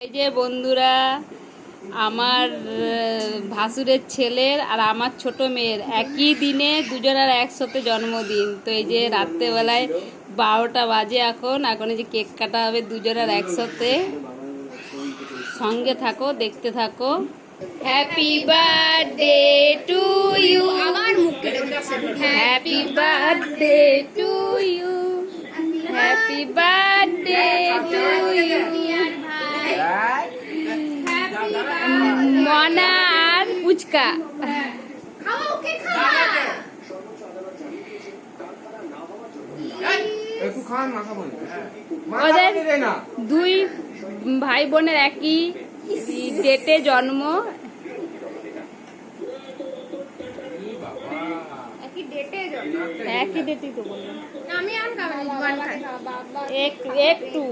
এই যে বন্ধুরা, আমার ভাসুরের ছেলের আর আমার ছোট মেয়ের একই দিনে দুজনের একসাথে জন্মদিন। তো এই যে রাত্রেবেলায় 12টা বাজে, এখন এই যে কেক কাটা হবে দুজনের একসাথে। সঙ্গে থাকো, দেখতে থাকো। Happy birthday to you. আবার মুখ কেটে দিচ্ছে। Happy birthday to you. Happy birthday to you. মনা আর পুচকা। ওদের দুই ভাই বোনের একই ডেটে জন্ম। একই ডেটই তো বললাম। আমি আর খাবো না, একটু